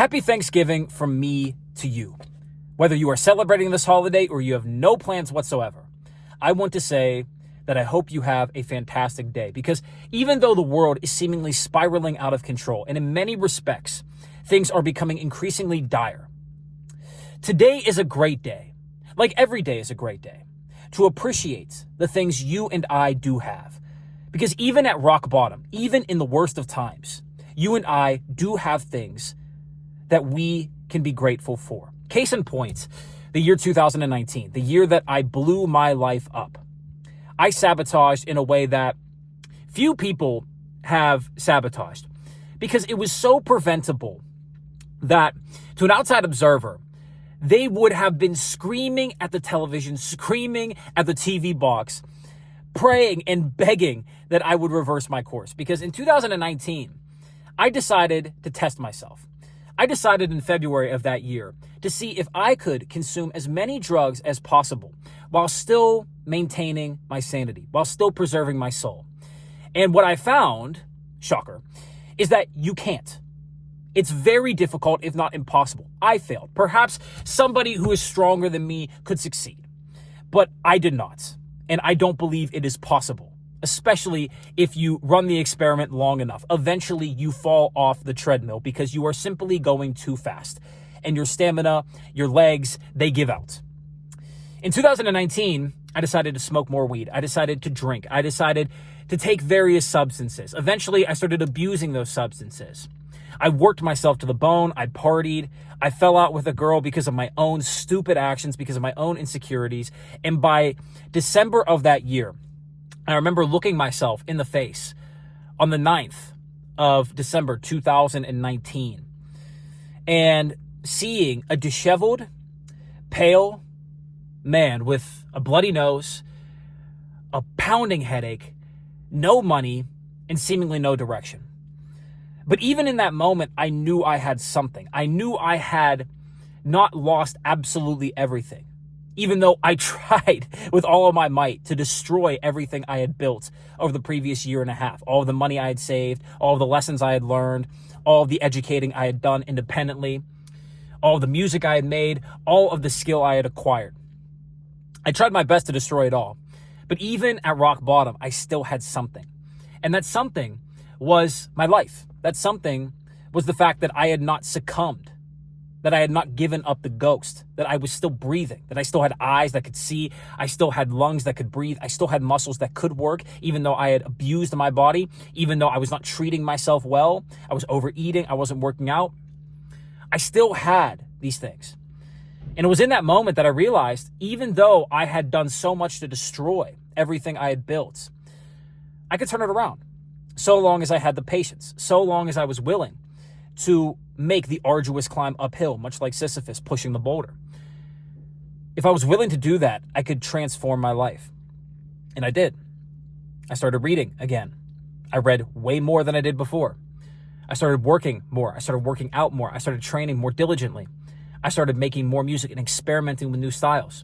Happy Thanksgiving from me to you. Whether you are celebrating this holiday or you have no plans whatsoever, I want to say that I hope you have a fantastic day, because even though the world is seemingly spiraling out of control, and in many respects, things are becoming increasingly dire, today is a great day, like every day is a great day, to appreciate the things you and I do have. Because even at rock bottom, even in the worst of times, you and I do have things that we can be grateful for. Case in point, the year 2019, the year that I blew my life up. I sabotaged in a way that few people have sabotaged, because it was so preventable that to an outside observer, they would have been screaming at the television, screaming at the TV box, praying and begging that I would reverse my course. Because in 2019, I decided to test myself. I decided in February of that year to see if I could consume as many drugs as possible while still maintaining my sanity, while still preserving my soul. And what I found, shocker, is that you can't. It's very difficult, if not impossible. I failed. Perhaps somebody who is stronger than me could succeed, but I did not. And I don't believe it is possible, especially if you run the experiment long enough. Eventually, you fall off the treadmill because you are simply going too fast, and your stamina, your legs, they give out. In 2019, I decided to smoke more weed. I decided to drink. I decided to take various substances. Eventually, I started abusing those substances. I worked myself to the bone. I partied. I fell out with a girl because of my own stupid actions, because of my own insecurities. And by December of that year, I remember looking myself in the face on the 9th of December 2019 and seeing a disheveled, pale man with a bloody nose, a pounding headache, no money, and seemingly no direction. But even in that moment, I knew I had something. I knew I had not lost absolutely everything, even though I tried with all of my might to destroy everything I had built over the previous year and a half. All of the money I had saved, all of the lessons I had learned, all of the educating I had done independently, all of the music I had made, all of the skill I had acquired. I tried my best to destroy it all. But even at rock bottom, I still had something. And that something was my life. That something was the fact that I had not succumbed, that I had not given up the ghost, that I was still breathing, that I still had eyes that could see, I still had lungs that could breathe, I still had muscles that could work, even though I had abused my body, even though I was not treating myself well, I was overeating, I wasn't working out. I still had these things. And it was in that moment that I realized, even though I had done so much to destroy everything I had built, I could turn it around. So long as I had the patience, so long as I was willing to make the arduous climb uphill, much like Sisyphus pushing the boulder. If I was willing to do that, I could transform my life. And I did. I started reading again. I read way more than I did before. I started working more. I started working out more. I started training more diligently. I started making more music and experimenting with new styles.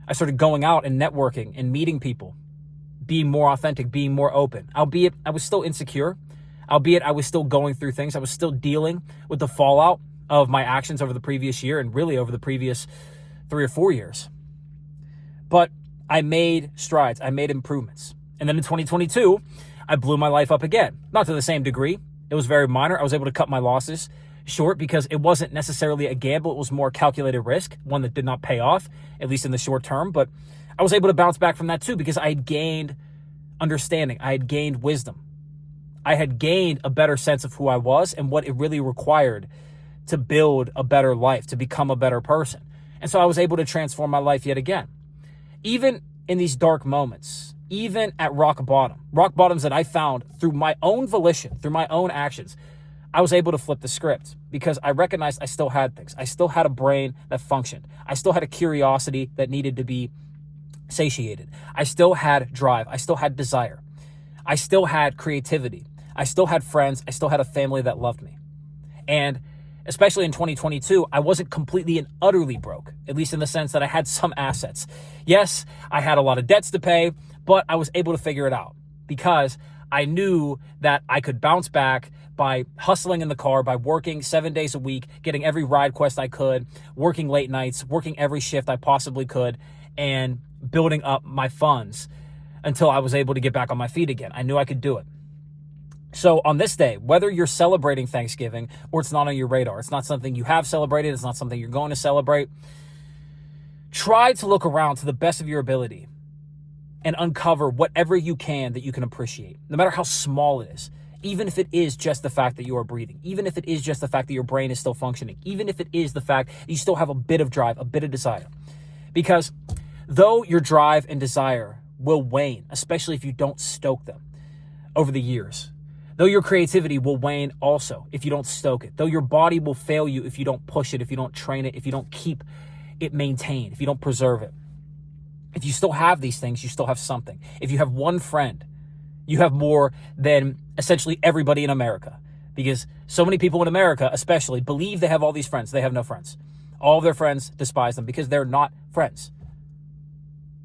I started going out and networking and meeting people, being more authentic, being more open. Albeit I was still insecure, albeit I was still going through things. I was still dealing with the fallout of my actions over the previous year and really over the previous 3 or 4 years. But I made strides. I made improvements. And then in 2022, I blew my life up again. Not to the same degree. It was very minor. I was able to cut my losses short because it wasn't necessarily a gamble. It was more calculated risk, one that did not pay off, at least in the short term. But I was able to bounce back from that too because I had gained understanding. I had gained wisdom. I had gained a better sense of who I was and what it really required to build a better life, to become a better person. And so I was able to transform my life yet again. Even in these dark moments, even at rock bottoms that I found through my own volition, through my own actions, I was able to flip the script because I recognized I still had things. I still had a brain that functioned. I still had a curiosity that needed to be satiated. I still had drive. I still had desire. I still had creativity. I still had friends. I still had a family that loved me. And especially in 2022, I wasn't completely and utterly broke, at least in the sense that I had some assets. Yes, I had a lot of debts to pay, but I was able to figure it out because I knew that I could bounce back by hustling in the car, by working 7 days a week, getting every ride quest I could, working late nights, working every shift I possibly could, and building up my funds until I was able to get back on my feet again. I knew I could do it. So on this day, whether you're celebrating Thanksgiving or it's not on your radar, it's not something you have celebrated, it's not something you're going to celebrate, try to look around to the best of your ability and uncover whatever you can that you can appreciate, no matter how small it is. Even if it is just the fact that you are breathing, even if it is just the fact that your brain is still functioning, even if it is the fact that you still have a bit of drive, a bit of desire. Because though your drive and desire will wane, especially if you don't stoke them over the years, though your creativity will wane also if you don't stoke it, though your body will fail you if you don't push it, if you don't train it, if you don't keep it maintained, if you don't preserve it. If you still have these things, you still have something. If you have one friend, you have more than essentially everybody in America. Because so many people in America, especially, believe they have all these friends. They have no friends. All of their friends despise them because they're not friends.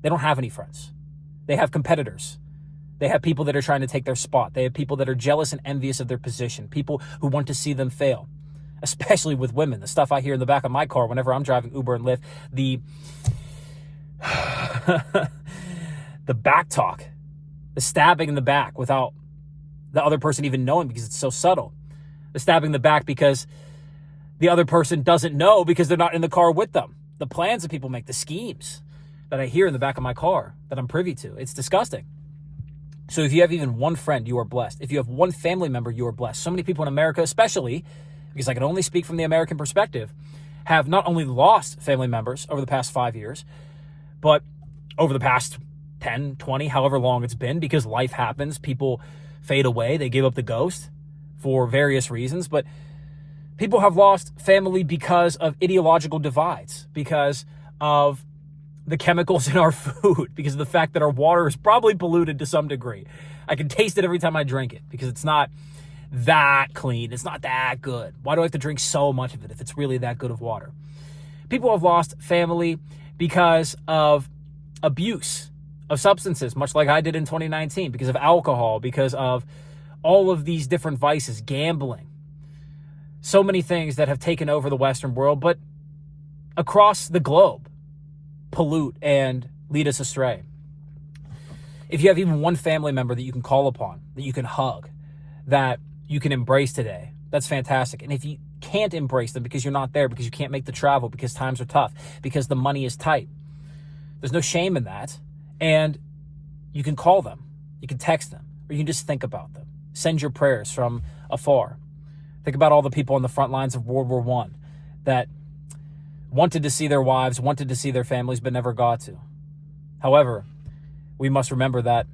They don't have any friends. They have competitors. They have people that are trying to take their spot. They have people that are jealous and envious of their position. People who want to see them fail, especially with women. The stuff I hear in the back of my car whenever I'm driving Uber and Lyft, the back talk, the stabbing in the back without the other person even knowing because it's so subtle. The stabbing in the back because the other person doesn't know because they're not in the car with them. The plans that people make, the schemes that I hear in the back of my car that I'm privy to, it's disgusting. So if you have even one friend, you are blessed. If you have one family member, you are blessed. So many people in America, especially, because I can only speak from the American perspective, have not only lost family members over the past 5 years, but over the past 10, 20, however long it's been, because life happens, people fade away, they give up the ghost for various reasons, but people have lost family because of ideological divides, because of the chemicals in our food, because of the fact that our water is probably polluted to some degree. I can taste it every time I drink it because it's not that clean, it's not that good. Why do I have to drink so much of it if it's really that good of water? People have lost family because of abuse of substances, much like I did in 2019, because of alcohol, because of all of these different vices, gambling, so many things that have taken over the Western world, but across the globe, pollute and lead us astray. If you have even one family member that you can call upon, that you can hug, that you can embrace today, that's fantastic. And if you can't embrace them because you're not there, because you can't make the travel, because times are tough, because the money is tight, there's no shame in that. And you can call them, you can text them, or you can just think about them. Send your prayers from afar. Think about all the people on the front lines of World War I that wanted to see their wives, wanted to see their families, but never got to. However, we must remember that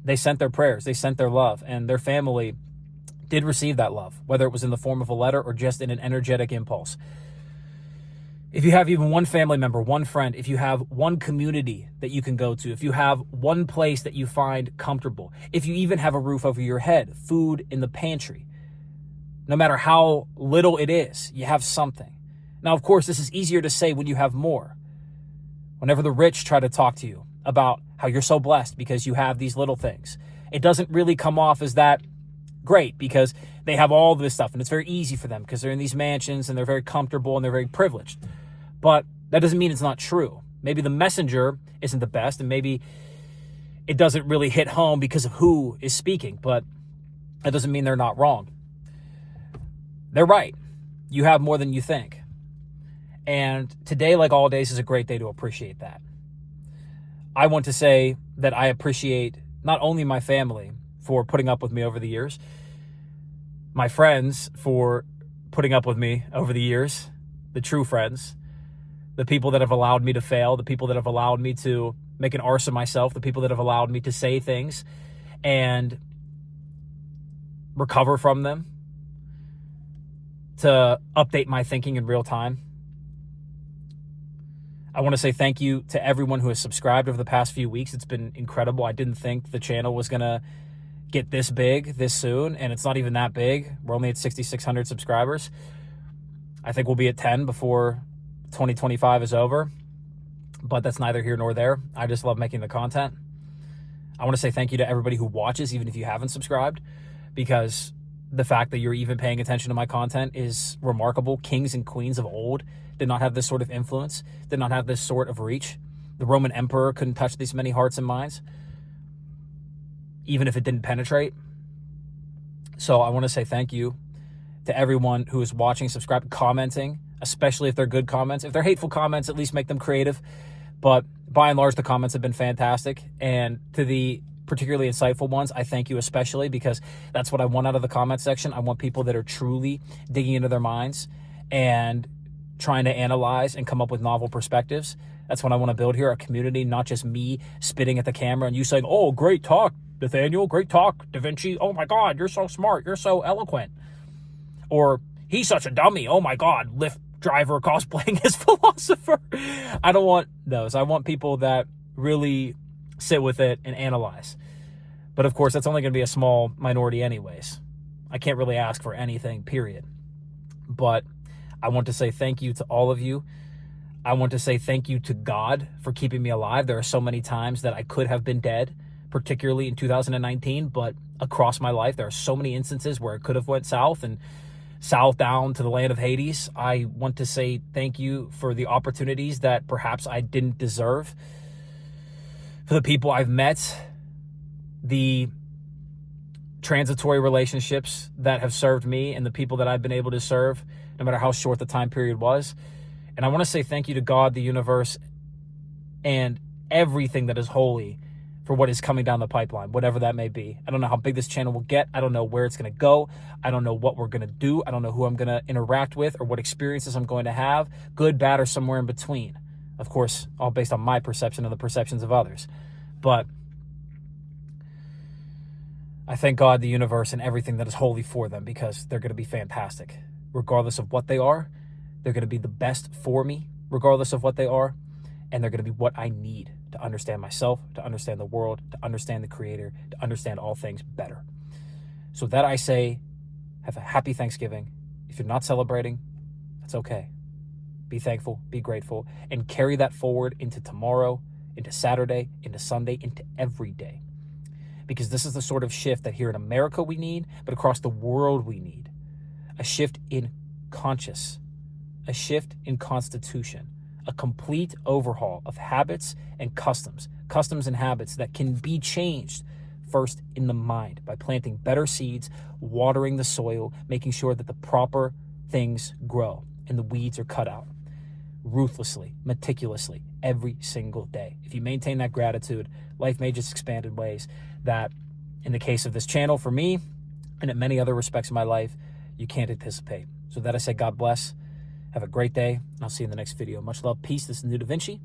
they sent their prayers, they sent their love, and their family did receive that love, whether it was in the form of a letter or just in an energetic impulse. If you have even one family member, one friend, if you have one community that you can go to, if you have one place that you find comfortable, if you even have a roof over your head, food in the pantry, no matter how little it is, you have something. Now, of course, this is easier to say when you have more. Whenever the rich try to talk to you about how you're so blessed because you have these little things, it doesn't really come off as that great because they have all this stuff and it's very easy for them because they're in these mansions and they're very comfortable and they're very privileged. But that doesn't mean it's not true. Maybe the messenger isn't the best and maybe it doesn't really hit home because of who is speaking, but that doesn't mean they're not wrong. They're right. You have more than you think. And today, like all days, is a great day to appreciate that. I want to say that I appreciate not only my family for putting up with me over the years, my friends for putting up with me over the years, the true friends, the people that have allowed me to fail, the people that have allowed me to make an arse of myself, the people that have allowed me to say things and recover from them, to update my thinking in real time. I want to say thank you to everyone who has subscribed over the past few weeks. It's been incredible. I didn't think the channel was going to get this big this soon, and it's not even that big. We're only at 6,600 subscribers. I think we'll be at 10 before 2025 is over, but that's neither here nor there. I just love making the content. I want to say thank you to everybody who watches, even if you haven't subscribed, because the fact that you're even paying attention to my content is remarkable. Kings and queens of old did not have this sort of influence, did not have this sort of reach. The Roman emperor couldn't touch these many hearts and minds, even if it didn't penetrate. So I want to say thank you to everyone who is watching, subscribing, commenting, especially if they're good comments. If they're hateful comments, at least make them creative. But by and large, the comments have been fantastic. And to the particularly insightful ones, I thank you especially, because that's what I want out of the comment section. I want people that are truly digging into their minds and trying to analyze and come up with novel perspectives. That's what I want to build here, a community, not just me spitting at the camera and you saying, oh, great talk, Nathaniel, great talk, Da Vinci. Oh my God, you're so smart. You're so eloquent. Or he's such a dummy. Oh my God, Lyft driver cosplaying as philosopher. I don't want those. I want people that really sit with it and analyze. But of course, that's only going to be a small minority anyways. I can't really ask for anything, period. But I want to say thank you to all of you. I want to say thank you to God for keeping me alive. There are so many times that I could have been dead, particularly in 2019, but across my life, there are so many instances where it could have went south and south down to the land of Hades. I want to say thank you for the opportunities that perhaps I didn't deserve, for the people I've met, the transitory relationships that have served me, and the people that I've been able to serve, no matter how short the time period was. And I want to say thank you to God, the universe, and everything that is holy for what is coming down the pipeline, whatever that may be. I don't know how big this channel will get. I don't know where it's going to go. I don't know what we're going to do. I don't know who I'm going to interact with or what experiences I'm going to have, good, bad, or somewhere in between. Of course, all based on my perception and the perceptions of others. But I thank God, the universe, and everything that is holy for them, because they're going to be fantastic. Regardless of what they are, they're going to be the best for me, regardless of what they are. And they're going to be what I need to understand myself, to understand the world, to understand the Creator, to understand all things better. So that I say, have a happy Thanksgiving. If you're not celebrating, that's okay. Be thankful, be grateful, and carry that forward into tomorrow, into Saturday, into Sunday, into every day. Because this is the sort of shift that here in America we need, but across the world we need. A shift in conscience, a shift in constitution, a complete overhaul of habits and customs and habits that can be changed first in the mind by planting better seeds, watering the soil, making sure that the proper things grow and the weeds are cut out ruthlessly, meticulously, every single day. If you maintain that gratitude, life may just expand in ways that, in the case of this channel for me, and in many other respects in my life, you can't anticipate. So that I say, God bless. Have a great day, and I'll see you in the next video. Much love, peace. This is New Da Vinci.